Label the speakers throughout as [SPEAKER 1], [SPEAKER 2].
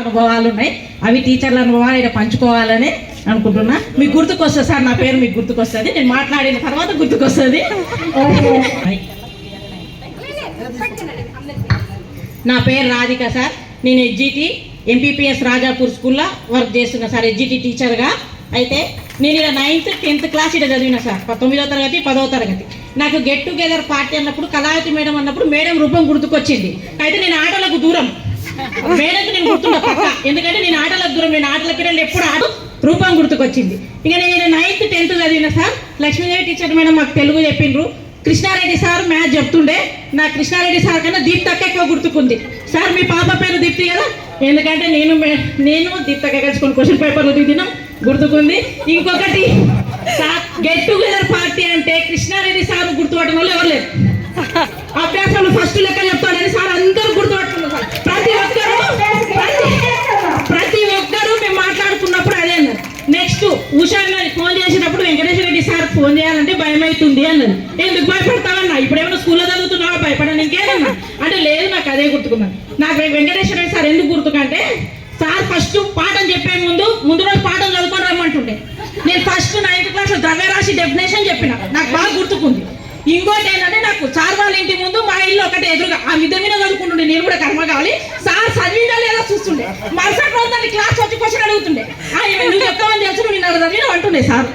[SPEAKER 1] అనుభవాలు ఉన్నాయి. అవి టీచర్ల అనుభవాలు ఇక్కడ పంచుకోవాలని అనుకుంటున్నా. మీకు గుర్తుకొస్తుంది సార్, నా పేరు మీకు గుర్తుకొస్తుంది, నేను మాట్లాడిన తర్వాత గుర్తుకొస్తుంది. నా పేరు రాధిక సార్. నేను హెచ్జిటి ఎంపీపీఎస్ రాజాపూర్ స్కూల్లో వర్క్ చేస్తున్నా సార్, హెచ్జిటి టీచర్గా. అయితే నేను ఇక్కడ 9th 10th క్లాస్ ఇక్కడ చదివినా సార్, 9వ తరగతి 10వ తరగతి. నాకు గెట్ టుగెదర్ పార్టీ అన్నప్పుడు కళావతి మేడం అన్నప్పుడు మేడం రూపం గుర్తుకొచ్చింది. అయితే నేను ఆటలకు దూరం, మేడంకి నేను గుర్తున్నా పక్క, ఎందుకంటే నేను ఆటలకు దూరం, నేను ఆటల పిల్లలు ఎప్పుడు రూపం గుర్తుకొచ్చింది. ఇక నేను 9th 10th చదివిన సార్. లక్ష్మీదేవి టీచర్ మేడం మాకు తెలుగు చెప్పిండ్రు. కృష్ణారెడ్డి సార్ మ్యాథ్స్ చెప్తుండే, నా కృష్ణారెడ్డి సార్ కన్నా దీప్తక్క ఎక్కువ గుర్తుకుంది. సార్ మీ పాప పేరు దీప్తి కదా, ఎందుకంటే నేను దీప్తక్క కలుసుకొని క్వశ్చన్ పేపర్లు దిద్దినాం, గుర్తుకుంది. ఇంకొకటి సార్, గెట్ టుగెదర్ పార్టీ అంటే కృష్ణారెడ్డి సార్ గుర్తుపట్టడం వాళ్ళు ఎవరు లేదు. అభ్యాసాలు ఫస్ట్ లెక్క చెప్తాడని సార్ అందరూ గుర్తుపట్టుకున్నారు సార్. ప్రతి ఒక్కరు మేము మాట్లాడుకున్నప్పుడు అదే అన్నారు. నెక్స్ట్ ఉషా గారికి ఫోన్ చేసినప్పుడు వెంకటేశ్వర రెడ్డి సార్ ఫోన్ చేయాలంటే భయం అవుతుంది అన్నారు. ఎందుకు భయపడతావన్నా, ఇప్పుడు ఏమైనా స్కూల్లో చదువుతున్నావా, భయపడని ఇంకేదన్నా అంటే లేదు, నాకు అదే గుర్తుకున్నాను. నాకు వెంకటేశ్వర రెడ్డి సార్ ఎందుకు గుర్తుకంటే సార్ ఫస్ట్ పాఠం చెప్పే ముందు రోజు పాఠం చదువుకొని రమ్మంటుండే. నేను ఫస్ట్ 9th క్లాస్ ద్రవ్యరాశి డెఫినేషన్ చెప్పిన, నాకు బాగా గుర్తుకుంది. ఇంకోటి ఏంటంటే నాకు సార్ వాళ్ళ ఇంటి ముందు మా ఇల్లు ఒకటి ఎదురుగా, ఆ విధ మీద చదువుకుంటుండే, నేను కూడా కర్మ కావాలి. సార్ చదివిందా లేదా చూస్తుండే, మరుసటి రోజు దాన్ని క్లాస్ వచ్చి క్వశ్చన్ అడుగుతుండే. నువ్వు చెప్తామని తెలుసు, నువ్వు నిన్న చదివిన అంటుండే సార్.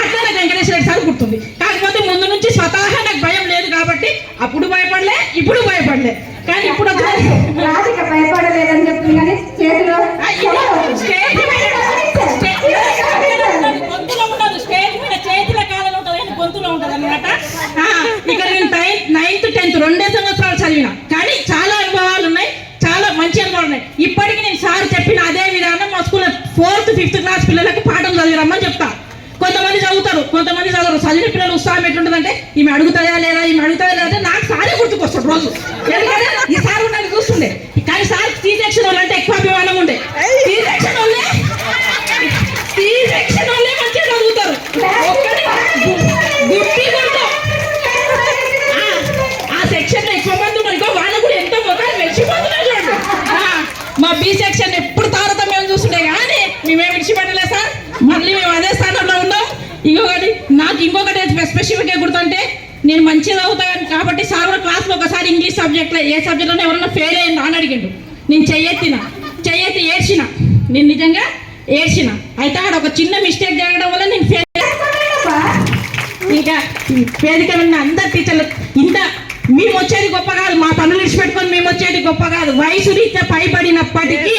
[SPEAKER 1] అట్లా నాకు వెంకటేశ్వర రెడ్డి సార్ గుర్తుంది. కాకపోతే ముందు నుంచి స్వతహా నాకు భయం లేదు కాబట్టి అప్పుడు భయపడలే, ఇప్పుడు భయపడలే. కానీ ఇప్పుడు
[SPEAKER 2] భయపడలేదని చెప్తుంది కానీ చేతిలో
[SPEAKER 1] గొంతులో ఉండదు, స్టేజ్ మీద చేతుల కాలంలో ఉంటుంది కానీ గొంతులో ఉంటుంది అనమాట. ఇక్కడ నేను 9th 10th 2 సంవత్సరాలు చదివిన, కానీ చాలా అనుభవాలు ఉన్నాయి, చాలా మంచి అనుభవాలు ఉన్నాయి. ఇప్పటికీ నేను సార్ చెప్పిన అదే విధానం మా స్కూల్లో 4th 5th క్లాస్ పిల్లలకు పాఠం చదివిరమ్మని చెప్తా. కొంతమంది చదువుతారు, కొంతమంది చదవరు. చదివిన పిల్లలు ఉత్సాహం ఎట్లుంటుందంటే ఈమె అడుగుతాయా లేదా, ఈమె అడుగుతాయా లేదా, నాకు సారే గుర్తుకొస్తాడు రోజు. ఎందుకంటే ఈ సార్ ఉన్నాను చూస్తుండే, కానీ సార్ C-section వాళ్ళు అంటే ఎక్కువ అభిమానం ఉండే. C-section వాళ్ళే మంచిగా చదువుతారు. ఆ సెక్షన్ లో ఎక్కువ మంది ఉన్నారు, ఇంకో వాళ్ళు కూడా ఎంతో మొత్తాన్ని మెచ్చిపోతున్నారు చూడండి. మా B-section ఎప్పుడు తారతమ్యం చూస్తుండే, కానీ మేమేం విడిచిపెట్టలేదు సార్, మళ్ళీ మేము అదే స్థానంలో ఉన్నాం. నాకు ఇంకొకటి స్పెసిఫిక్గా గుర్తుంటే, నేను మంచిగా చదువుతాను కాబట్టి సార్ క్లాస్లో ఒకసారి ఇంగ్లీష్ సబ్జెక్ట్లో ఏ సబ్జెక్ట్లో ఎవరన్నా ఫెయిల్ అయింది అని అడిగిండు. నేను చెయ్యెత్తి ఏడ్చిన, నేను నిజంగా ఏడ్చిన. అయితే అక్కడ ఒక చిన్న మిస్టేక్ జరగడం వల్ల నేను ఫెయిల్. ఇంకా వేదిక ఉన్న అందరు టీచర్లు ఇంత మేము వచ్చేది గొప్ప కాదు, మా పనులు విడిచిపెట్టుకొని మేము వచ్చేది గొప్ప కాదు. వయసు రీత్యా పైబడినప్పటికీ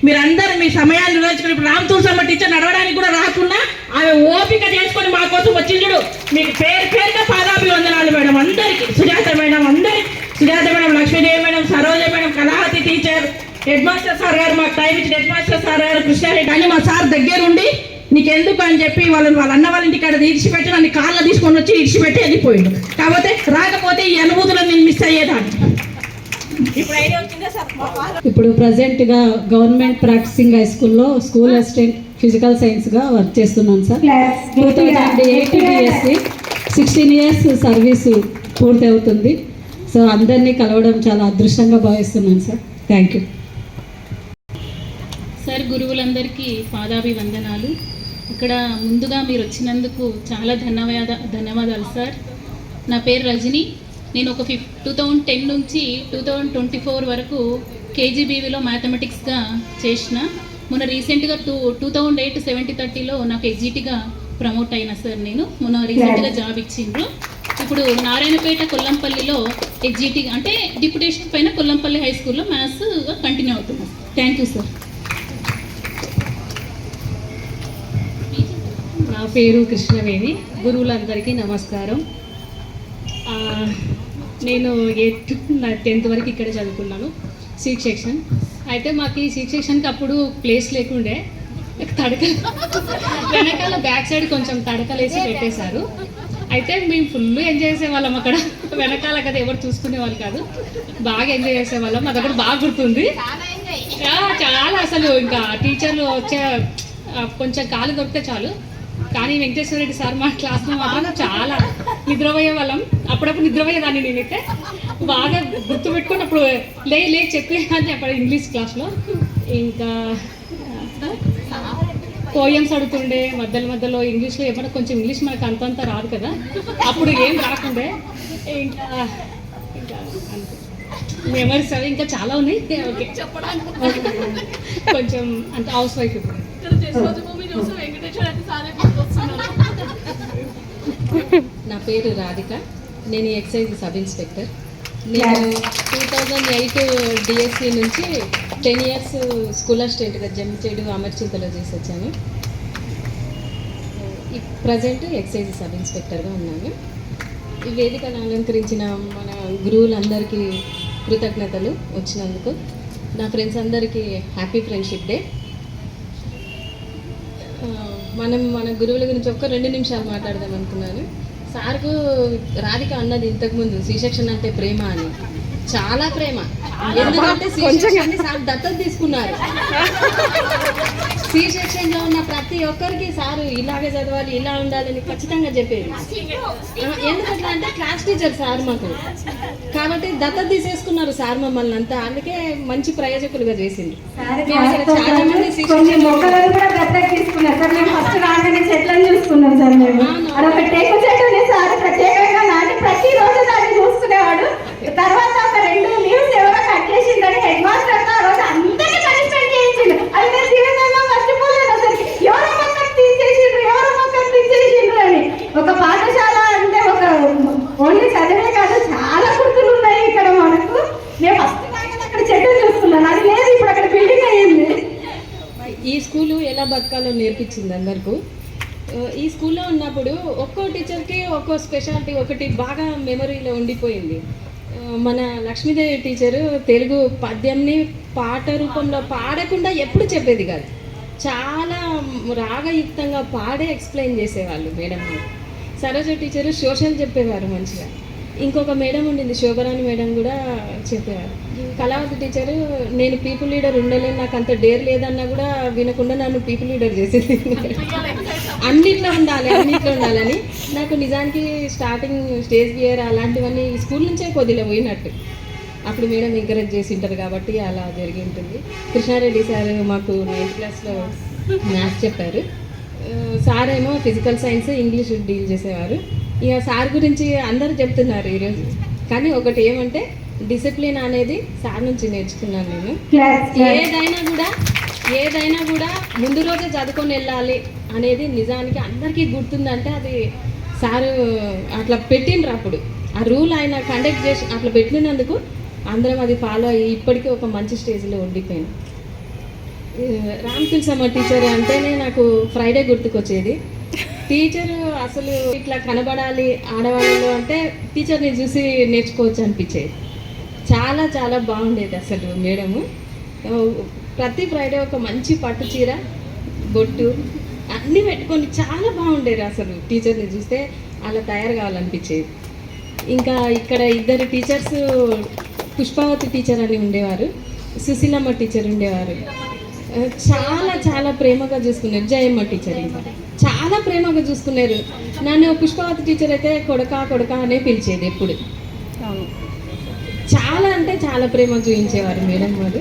[SPEAKER 1] మీరందరూ మీ సమయాన్ని నిర్వహించుకుని, ఇప్పుడు రామతులసమ్మ టీచర్ నడవడానికి కూడా రాకుండా ఆమె ఓపిక చేసుకొని మా కోసం వచ్చిండు. మీకు పేరుగా పాదాభివందనాలు మేడం అందరికీ, సుజాత మేడం అందరికీ, Sujatha madam, Lakshmidevi madam, Saroja madam, Kalavathi teacher, head master sir garu, మాకు టైం ఇచ్చిన హెడ్ మాస్టర్ సార్ గారు కృష్ణారెడ్డి అని మా సార్ దగ్గరుండి నీకెందుకు అని చెప్పి వాళ్ళ అన్న వాళ్ళ ఇంటికి అక్కడ ఇడిచిపెట్టి నన్ను కాళ్ళ తీసుకొని వచ్చి ఇడిచిపెట్టి వెళ్ళిపోయిండు. కాకపోతే రాకపోతే ఈ అనుభూతులను నేను మిస్ అయ్యేదాన్ని.
[SPEAKER 3] ఇప్పుడు ప్రజెంట్గా గవర్నమెంట్ ప్రాక్టీసింగ్ హై స్కూల్లో స్కూల్ అసిస్టెంట్ ఫిజికల్ సైన్స్గా వర్క్ చేస్తున్నాను సార్. 2008 BSc 16 years సర్వీసు పూర్తి అవుతుంది. సో అందరినీ కలవడం చాలా అదృష్టంగా భావిస్తున్నాను సార్. Thank you
[SPEAKER 4] sir. గురువులందరికీ పాదాభివందనాలు. ఇక్కడ ముందుగా మీరు వచ్చినందుకు చాలా ధన్యవాదాలు సార్. నా పేరు రజని. నేను ఒక 2010 నుంచి 2024 వరకు KGBVలో మ్యాథమెటిక్స్గా చేసిన. మొన్న రీసెంట్గా 2008 70-30లో నాకు హెచ్జిటిగా ప్రమోట్ అయినా సార్. నేను మొన్న రీసెంట్గా జాబ్ ఇచ్చిండ్రు. ఇప్పుడు నారాయణపేట కొల్లంపల్లిలో హెచ్జిటి అంటే డిప్యుటేషన్ పైన కొల్లంపల్లి హై స్కూల్లో మ్యాథ్స్గా కంటిన్యూ అవుతున్నాను. Thank you sir.
[SPEAKER 3] నా పేరు కృష్ణవేణి. గురువులందరికీ నమస్కారం. నేను 10th వరకు ఇక్కడ చదువుకున్నాను, C-section. అయితే మాకు ఈ C-sectionకి అప్పుడు ప్లేస్ లేకుండే, వెనకాల బ్యాక్ సైడ్ కొంచెం తడకలేసి పెట్టేశారు. అయితే మేము ఫుల్ ఎంజాయ్ చేసేవాళ్ళం అక్కడ. వెనకాల కదా ఎవరు చూసుకునే వాళ్ళు కాదు, బాగా ఎంజాయ్ చేసేవాళ్ళం. అది ఒకటి బాగా గుర్తుంది చాలా. అసలు ఇంకా టీచర్లు వచ్చే కొంచెం కాలు దొరికితే చాలు. కానీ వెంకటేశ్వర రెడ్డి సార్ మా క్లాస్లో మాత్రం చాలా నిద్రపోయే వాళ్ళం. అప్పుడప్పుడు నిద్రపోయేదాన్ని నేనైతే. బాగా గుర్తుపెట్టుకుని అప్పుడు లే చెప్పే అని చెప్పాడు ఇంగ్లీష్ క్లాస్లో. ఇంకా పోయమ్స్ అడుగుతుండే మధ్యలో ఇంగ్లీష్లో ఏమన్నా కొంచెం ఇంగ్లీష్ మనకు అంతంత రాదు కదా, అప్పుడు ఏం రాకుండే. ఇంకా ఇంకా అంతే మెమరీస్ అవి ఇంకా చాలా ఉన్నాయి. ఓకే కొంచెం అంటే హౌస్ వైఫ్ ఇప్పుడు.
[SPEAKER 5] నా పేరు రాధిక, నేను ఎక్సైజ్ సబ్ ఇన్స్పెక్టర్. నేను 2008 డిఎస్సి నుంచి 10 years స్కూల్ అసిస్టెంట్గా జమ్మిచేడు అమర్చింతలో చేసి వచ్చాను. ప్రజెంట్ ఎక్సైజ్ సబ్ ఇన్స్పెక్టర్గా ఉన్నాను. ఈ వేదికను అలంకరించిన మన గురువులందరికీ కృతజ్ఞతలు వచ్చినందుకు. నా ఫ్రెండ్స్ అందరికీ హ్యాపీ ఫ్రెండ్షిప్ డే. మనం మన గురువుల గురించి ఒక్క 2 నిమిషాలు మాట్లాడదాం అనుకున్నాను. సార్కు రాధిక అన్నది ఇంతకుముందు సి సెక్షన్ అంటే ప్రేమ అని. చాలా ప్రేమ, ఎందుకంటే సి సెక్షన్ సార్ దత్తత తీసుకున్నారు. సి సెక్షన్ లో ఉన్న ప్రతి ఒక్కరికి సారు ఇలాగే చదవాలి, ఇలా ఉండాలని ఖచ్చితంగా చెప్పేది. ఎందుకంటే అంటే క్లాస్ టీచర్ సార్ మాకు, కాబట్టి దత్తత తీసేసుకున్నారు సార్ మమ్మల్ని అంతా. అందుకే మంచి ప్రయోజకులుగా చేసింది. చాలా మంది సి సెక్షన్
[SPEAKER 2] తీసుకున్నారు సార్. మేము ఫస్ట్ రాగానే చెట్లను చూసుకున్నాం సార్. మేము అదొక టేకు చెట్టుని సార్ ప్రత్యేకంగా నాటి ప్రతిరోజు దాన్ని చూసుకునేవాడు. తర్వాత ఒక 2 లీవ్స్ ఎవరో కట్ చేసిందని హెడ్ మాస్టర్ ఆ రోజు అందరికీ పనిష్మెంట్ చేయించిండు. అది నేను జీవితంలో మర్చిపోలేదు అసలు. ఎవరో మొక్కలు తీసేసిండ్రు అని. ఒక పాఠశాల అంటే ఒక ఓన్లీ చదివే కాదు, చాలా గుర్తులు ఉన్నాయి ఇక్కడ మనకు. నేను ఫస్ట్ అక్కడ చెట్టు చూసుకున్నాను, అది లేదు ఇప్పుడు అక్కడ బిల్డింగ్ అయ్యింది.
[SPEAKER 5] ఈ స్కూలు ఎలా బతకాలో నేర్పించింది అందరికీ. ఈ స్కూల్లో ఉన్నప్పుడు ఒక్కో టీచర్కి ఒక్కో స్పెషాలిటీ ఒకటి బాగా మెమరీలో ఉండిపోయింది. మన లక్ష్మీదేవి టీచరు తెలుగు పద్యంని పాట రూపంలో పాడకుండా ఎప్పుడు చెప్పేది కాదు, చాలా రాగయుక్తంగా పాడే ఎక్స్ప్లెయిన్ చేసేవాళ్ళు మేడం. సరోజ టీచరు సోషల్ చెప్పేవారు మంచిగా. ఇంకొక మేడం ఉండింది శోభరాణి మేడం కూడా చెప్పేవారు. కళావతి టీచరు నేను పీపుల్ లీడర్ ఉండలేను, నాకు అంత డేర్ లేదన్నా కూడా వినకుండా నన్ను పీపుల్ లీడర్ చేసేది. అన్నిట్లో ఉండాలని. నాకు నిజానికి స్టార్టింగ్ స్టేజ్ ఫియర్ అలాంటివన్నీ స్కూల్ నుంచే కొద్దిగా పోయినట్టు. అప్పుడు మేడం ఎంకరేజ్ చేసి ఉంటారు కాబట్టి అలా జరిగి ఉంటుంది. కృష్ణారెడ్డి సార్ మాకు 9th క్లాస్లో మ్యాథ్స్ చెప్పారు. సార్ ఏమో ఫిజికల్ సైన్స్ ఇంగ్లీష్ డీల్ చేసేవారు. ఇక సార్ గురించి అందరూ చెప్తున్నారు ఈరోజు, కానీ ఒకటి ఏమంటే డిసిప్లిన్ అనేది సార్ నుంచి నేర్చుకున్నాను నేను. ఏదైనా కూడా ముందు రోజే చదువుకొని వెళ్ళాలి అనేది నిజానికి అందరికీ గుర్తుందంటే అది సారు అట్లా పెట్టిండ్రు. అప్పుడు ఆ రూల్ ఆయన కండక్ట్ చేసి అట్లా పెట్టినందుకు అందరం అది ఫాలో అయ్యి ఇప్పటికీ ఒక మంచి స్టేజ్లో ఉండిపోయాను. రామతులసమ్మ టీచర్ అంటేనే నాకు ఫ్రైడే గుర్తుకొచ్చేది. టీచరు అసలు ఇట్లా కనబడాలి ఆడవాళ్ళలో అంటే టీచర్ని చూసి నేర్చుకోవచ్చు అనిపించేది. చాలా చాలా బాగుండేది అసలు మేడము. ప్రతి ఫ్రైడే ఒక మంచి పట్టు చీర బొట్టు అన్నీ పెట్టుకొని చాలా బాగుండేది అసలు. టీచర్ని చూస్తే అలా తయారు కావాలనిపించేది. ఇంకా ఇక్కడ 2 టీచర్స్, పుష్పావతి టీచర్ అని ఉండేవారు, సుశీలమ్మ టీచర్ ఉండేవారు. చాలా చాలా ప్రేమగా చూసుకున్నారు. జయమ్మ టీచర్ ఇంకా చాలా ప్రేమగా చూసుకున్నారు నన్ను. పుష్పావతి టీచర్ అయితే కొడక అనే పిలిచేది ఎప్పుడు. చాలా అంటే చాలా ప్రేమ చూపించేవారు మేడం వారు.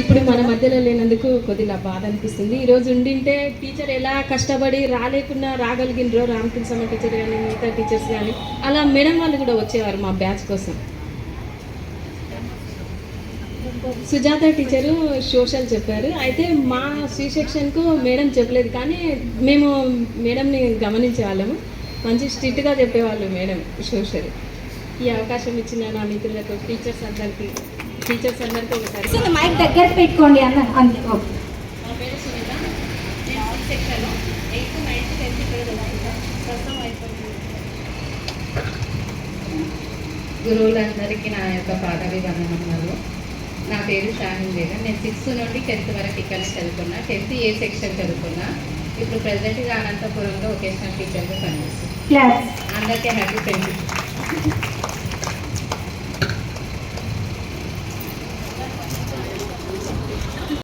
[SPEAKER 5] ఇప్పుడు మన మధ్యలో లేనందుకు కొద్దిగా బాధ అనిపిస్తుంది. ఈరోజు ఉండింటే టీచర్ ఎలా కష్టపడి రాలేకున్నా రాగలిగినరో రామకృష్ణ టీచర్ కానీ మిగతా టీచర్స్ కానీ అలా మేడం వాళ్ళు కూడా వచ్చేవారు మా బ్యాచ్ కోసం. సుజాత టీచరు సోషల్ చెప్పారు. అయితే మా సి సెక్షన్కు మేడం చెప్పలేదు, కానీ మేము మేడంని గమనించే వాళ్ళము. మంచి స్ట్రిక్ట్గా చెప్పేవాళ్ళు మేడం సోషల్. ఈ అవకాశం ఇచ్చిన నా మిత్రులకు టీచర్స్ అందరికీ ఒకసారి
[SPEAKER 2] మైక్ దగ్గర పెట్టుకోండి అన్న.
[SPEAKER 5] నా పేరు సునీత, నేను C section 8th, 9th, 10th ఇక్కడ చదువుకుంటాను. ప్రస్తుతం అయిపోయింది. గురువులందరికీ నా యొక్క పాదాభివందనములు. నా పేరు షాహిన్ బేగం. నేను 6th నుండి 10th వరకు ఇక్కడనే చదువుకున్నా. 10th ఏ సెక్షన్ చదువుకున్నా. ఇప్పుడు ప్రెజెంట్గా అనంతపురంలో వొకేషనల్ టీచర్గా పనిచేస్తాను. అందరికీ హ్యాపీ ఫ్రెండ్షిప్.